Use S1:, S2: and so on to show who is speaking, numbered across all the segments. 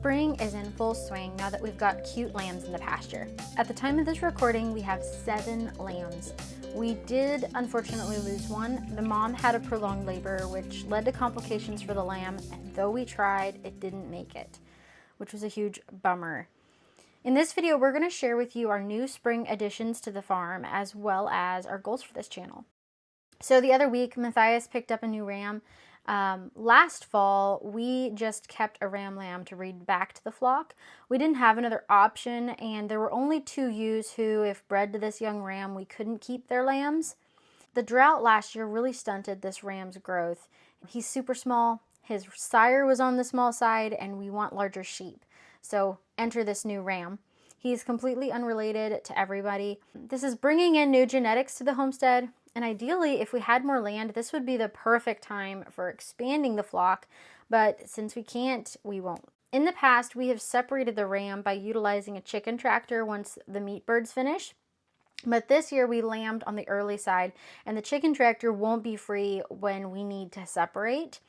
S1: Spring is in full swing now that we've got cute lambs in the pasture. At the time of this recording, we have 7 lambs. We did unfortunately lose one. The mom had a prolonged labor, which led to complications for the lamb, and though we tried, it didn't make it, which was a huge bummer. In this video, we're going to share with you our new spring additions to the farm, as well as our goals for this channel. So the other week, Matthias picked up a new ram. Last fall, we just kept a ram lamb to breed back to the flock. We didn't have another option, and there were only 2 ewes who, if bred to this young ram, we couldn't keep their lambs. The drought last year really stunted this ram's growth. He's super small, his sire was on the small side, and we want larger sheep. So enter this new ram. He's completely unrelated to everybody. This is bringing in new genetics to the homestead. And ideally, if we had more land, this would be the perfect time for expanding the flock, but since we can't, we won't. In the past, we have separated the ram by utilizing a chicken tractor once the meat birds finish, but this year we lambed on the early side, and the chicken tractor won't be free when we need to separate.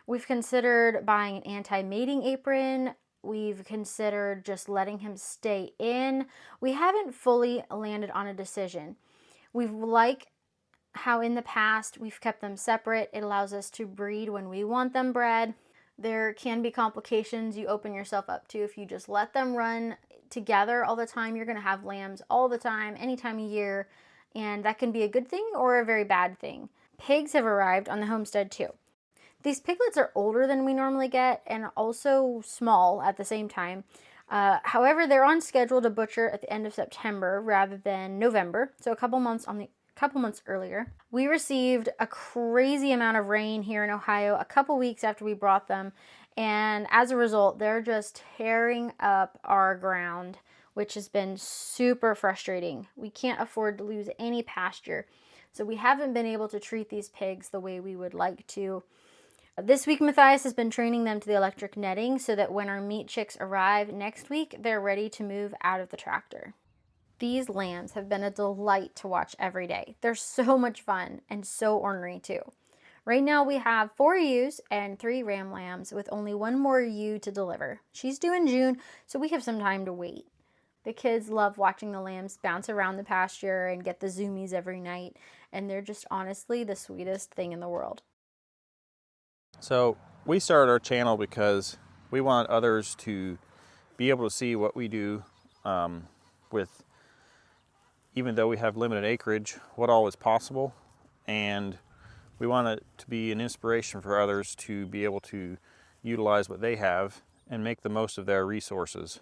S1: We've considered buying an anti-mating apron. We've considered just letting him stay in. We haven't fully landed on a decision. We like how in the past we've kept them separate. It allows us to breed when we want them bred. There can be complications you open yourself up to if you just let them run together all the time. You're going to have lambs all the time, any time of year, and that can be a good thing or a very bad thing. Pigs have arrived on the homestead too. These piglets are older than we normally get and also small at the same time. However, they're on schedule to butcher at the end of September rather than November, so a couple months earlier. We received a crazy amount of rain here in Ohio a couple weeks after we brought them, and as a result, they're just tearing up our ground, which has been super frustrating. We can't afford to lose any pasture, so we haven't been able to treat these pigs the way we would like to. This week, Matthias has been training them to the electric netting so that when our meat chicks arrive next week, they're ready to move out of the tractor. These lambs have been a delight to watch every day. They're so much fun and so ornery too. Right now we have 4 ewes and 3 ram lambs with only 1 more ewe to deliver. She's due in June, so we have some time to wait. The kids love watching the lambs bounce around the pasture and get the zoomies every night, and they're just honestly the sweetest thing in the world.
S2: So we started our channel because we want others to be able to see what we do with, even though we have limited acreage, what all is possible, and we want it to be an inspiration for others to be able to utilize what they have and make the most of their resources.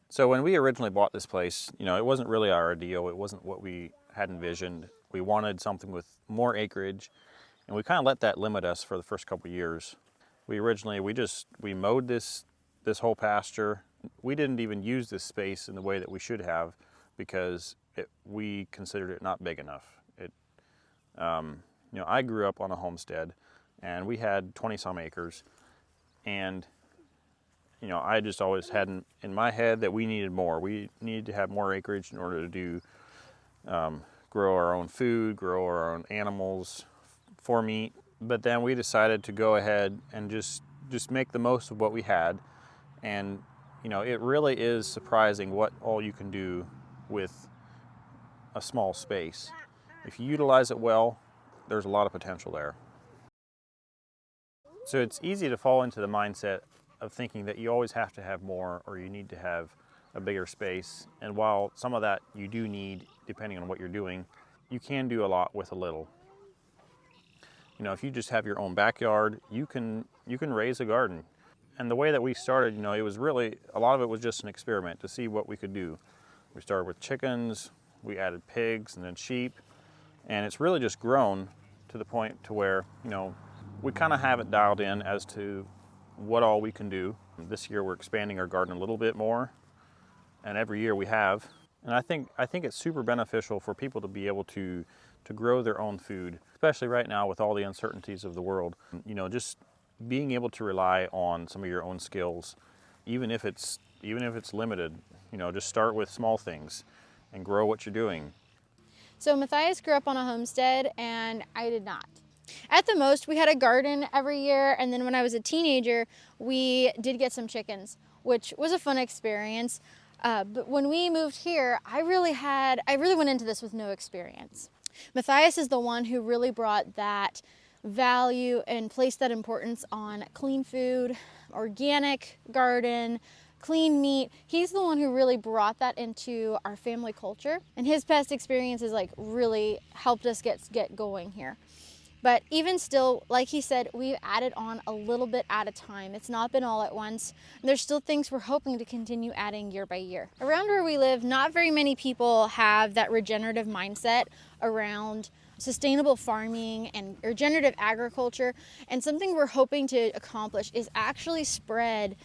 S2: So when we originally bought this place, it wasn't really our ideal. It wasn't what we had envisioned. We wanted something with more acreage, and we kind of let that limit us for the first couple of years. We mowed this whole pasture. We didn't even use this space in the way that we should have because we considered it not big enough. I grew up on a homestead, and we had 20-some acres, and I just always had in my head that we needed more. We needed to have more acreage in order to grow our own food, grow our own animals for meat. But then we decided to go ahead and just make the most of what we had, and it really is surprising what all you can do with a small space. If you utilize it well, there's a lot of potential there. So it's easy to fall into the mindset of thinking that you always have to have more or you need to have a bigger space. And while some of that you do need, depending on what you're doing, you can do a lot with a little. If you just have your own backyard, you can raise a garden. And the way that we started, it was really, a lot of it was just an experiment to see what we could do. We started with chickens, we added pigs and then sheep, and it's really just grown to the point to where, we kind of have it dialed in as to what all we can do. This year we're expanding our garden a little bit more, and every year we have. And I think it's super beneficial for people to be able to grow their own food, especially right now with all the uncertainties of the world. Just being able to rely on some of your own skills, even if it's limited, just start with small things and grow what you're doing.
S1: So Matthias grew up on a homestead and I did not. At the most, we had a garden every year, and then when I was a teenager, we did get some chickens. which was a fun experience. But when we moved here, I really went into this with no experience. Matthias is the one who really brought that value and placed that importance on clean food, organic garden, clean meat. He's the one who really brought that into our family culture, and his past experiences like really helped us get going here. But even still, like he said, we've added on a little bit at a time. It's not been all at once. There's still things we're hoping to continue adding year by year. Around where we live, not very many people have that regenerative mindset around sustainable farming and regenerative agriculture. And something we're hoping to accomplish is actually spread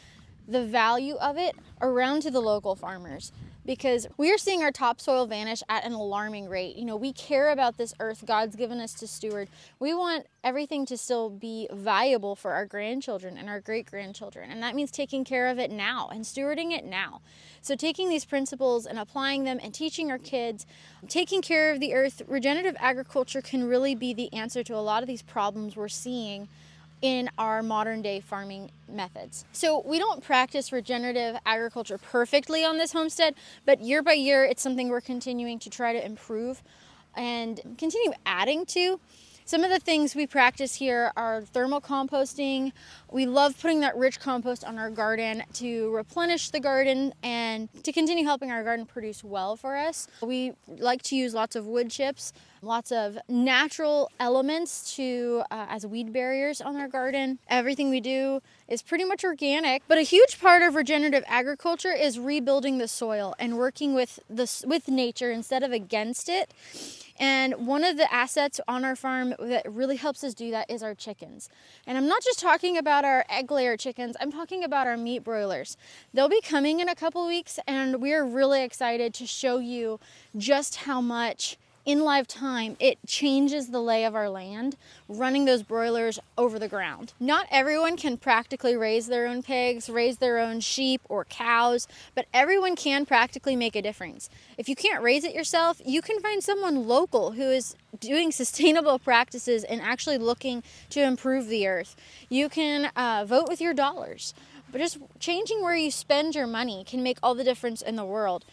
S1: the value of it around to the local farmers, because we are seeing our topsoil vanish at an alarming rate. You know, we care about this earth God's given us to steward. We want everything to still be viable for our grandchildren and our great-grandchildren, and that means taking care of it now and stewarding it now. So taking these principles and applying them and teaching our kids, taking care of the earth, regenerative agriculture can really be the answer to a lot of these problems we're seeing in our modern day farming methods. So we don't practice regenerative agriculture perfectly on this homestead, but year by year, it's something we're continuing to try to improve and continue adding to. Some of the things we practice here are thermal composting. We love putting that rich compost on our garden to replenish the garden and to continue helping our garden produce well for us. We like to use lots of wood chips, lots of natural elements to as weed barriers on our garden. Everything we do is pretty much organic, but a huge part of regenerative agriculture is rebuilding the soil and working with nature instead of against it. And one of the assets on our farm that really helps us do that is our chickens. And I'm not just talking about our egg layer chickens, I'm talking about our meat broilers. They'll be coming in a couple weeks, and we're really excited to show you just how much in live time it changes the lay of our land running those broilers over the ground. Not everyone can practically raise their own pigs, raise their own sheep or cows, but everyone can practically make a difference. If you can't raise it yourself, you can find someone local who is doing sustainable practices and actually looking to improve the earth. You can vote with your dollars, but just changing where you spend your money can make all the difference in the world.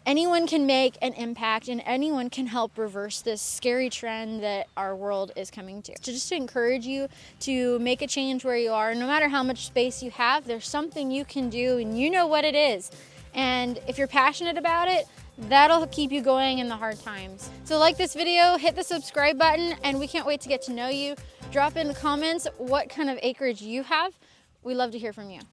S1: Anyone can make an impact, and anyone can help reverse this scary trend that our world is coming to. So just to encourage you to make a change where you are, no matter how much space you have, there's something you can do, and you know what it is. And if you're passionate about it, that'll keep you going in the hard times. So like this video, hit the subscribe button, and we can't wait to get to know you. Drop in the comments what kind of acreage you have. We love to hear from you.